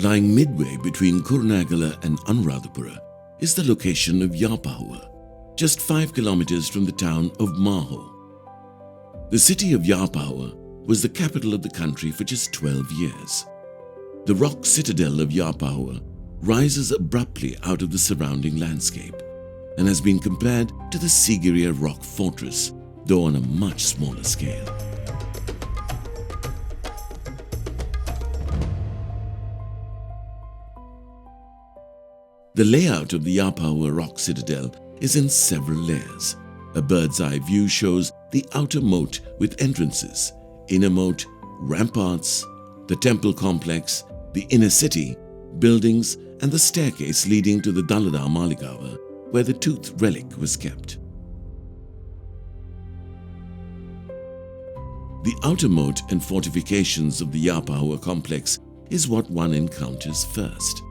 Lying midway between Kurunagala and Anuradhapura is the location of Yapahuwa, just 5 kilometers from the town of Maho. The city of Yapahuwa was the capital of the country for just 12 years. The rock citadel of Yapahuwa rises abruptly out of the surrounding landscape and has been compared to the Sigiriya rock fortress, though on a much smaller scale. The layout of the Yapahuwa rock citadel is in several layers. A bird's eye view shows the outer moat with entrances, inner moat, ramparts, the temple complex, the inner city, buildings, and the staircase leading to the Dalada Maligava, where the tooth relic was kept. The outer moat and fortifications of the Yapahuwa complex is what one encounters first.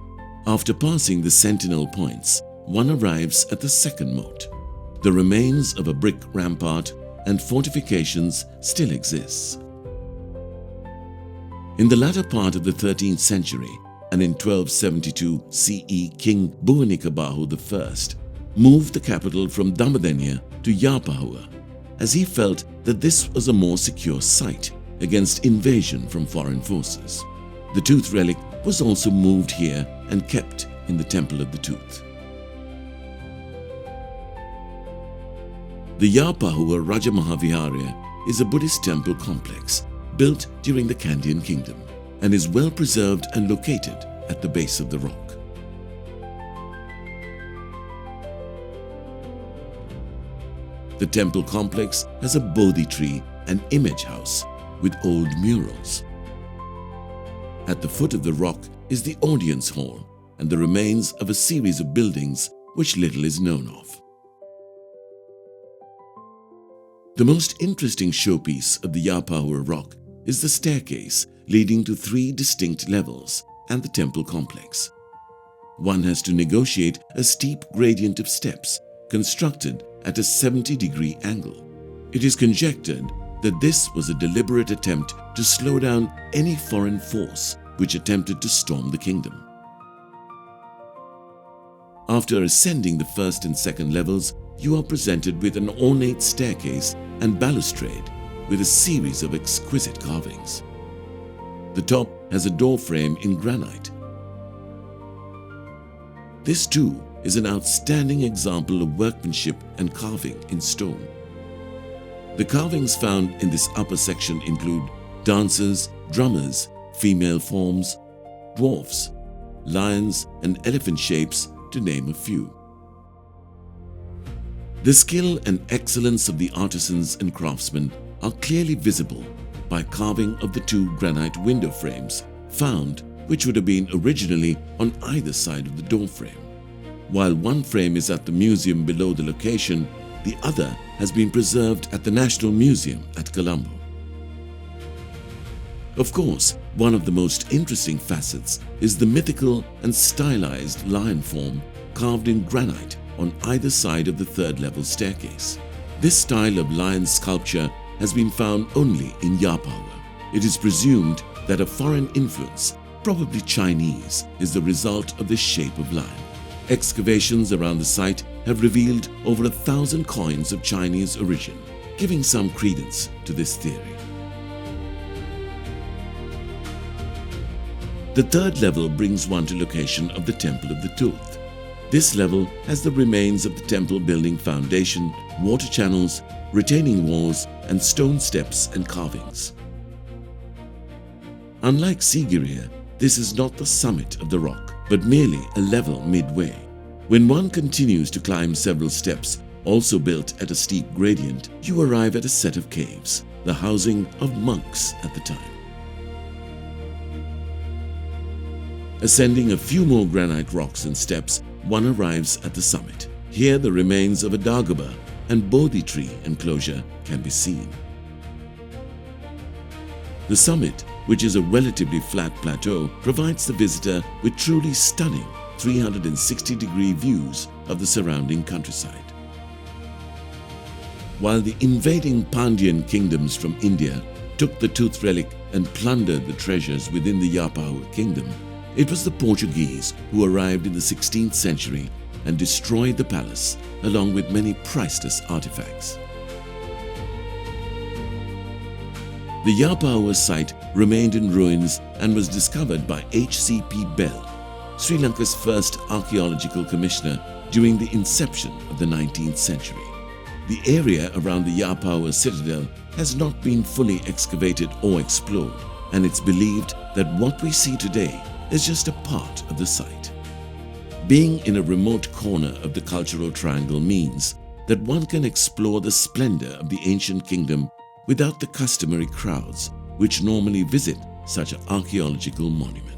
After passing the sentinel points, one arrives at the second moat. The remains of a brick rampart and fortifications still exists. In the latter part of the 13th century, and in 1272 CE, King Bhuvanikabahu I moved the capital from Damadanya to Yapahuwa, as he felt that this was a more secure site against invasion from foreign forces. The tooth relic was also moved here and kept in the Temple of the Tooth. The Yapahuwa Rajamahaviharya is a Buddhist temple complex built during the Kandyan Kingdom and is well preserved and located at the base of the rock. The temple complex has a Bodhi tree and image house with old murals. At the foot of the rock is the audience hall and the remains of a series of buildings which little is known of. The most interesting showpiece of the Yapahuwa rock is the staircase leading to 3 distinct levels and the temple complex. One has to negotiate a steep gradient of steps constructed at a 70-degree angle. It is conjectured that this was a deliberate attempt to slow down any foreign force which attempted to storm the kingdom. After ascending the first and second levels, you are presented with an ornate staircase and balustrade with a series of exquisite carvings. The top has a door frame in granite. This too is an outstanding example of workmanship and carving in stone. The carvings found in this upper section include dancers, drummers, female forms, dwarfs, lions, and elephant shapes, to name a few. The skill and excellence of the artisans and craftsmen are clearly visible by carving of the 2 granite window frames found, which would have been originally on either side of the door frame. While one frame is at the museum below the location, the other has been preserved at the National Museum at Colombo. Of course, one of the most interesting facets is the mythical and stylized lion form carved in granite on either side of the 3rd level staircase. This style of lion sculpture has been found only in Yapahuwa. It is presumed that a foreign influence, probably Chinese, is the result of this shape of lion. Excavations around the site have revealed over 1,000 coins of Chinese origin, giving some credence to this theory. The 3rd level brings one to location of the Temple of the Tooth. This level has the remains of the temple building foundation, water channels, retaining walls, and stone steps and carvings. Unlike Sigiriya, this is not the summit of the rock, but merely a level midway. When one continues to climb several steps, also built at a steep gradient, you arrive at a set of caves, the housing of monks at the time. Ascending a few more granite rocks and steps, one arrives at the summit. Here the remains of a Dagaba and Bodhi tree enclosure can be seen. The summit, which is a relatively flat plateau, provides the visitor with truly stunning 360-degree views of the surrounding countryside. While the invading Pandyan kingdoms from India took the tooth relic and plundered the treasures within the Yapahuwa kingdom, It was the Portuguese who arrived in the 16th century and destroyed the palace along with many priceless artifacts. The Yapahuwa site remained in ruins and was discovered by H.C.P. Bell, Sri Lanka's first archaeological commissioner during the inception of the 19th century. The area around the Yapahuwa citadel has not been fully excavated or explored, and it's believed that what we see today is just a part of the site. Being in a remote corner of the cultural triangle means that one can explore the splendor of the ancient kingdom without the customary crowds which normally visit such an archaeological monument.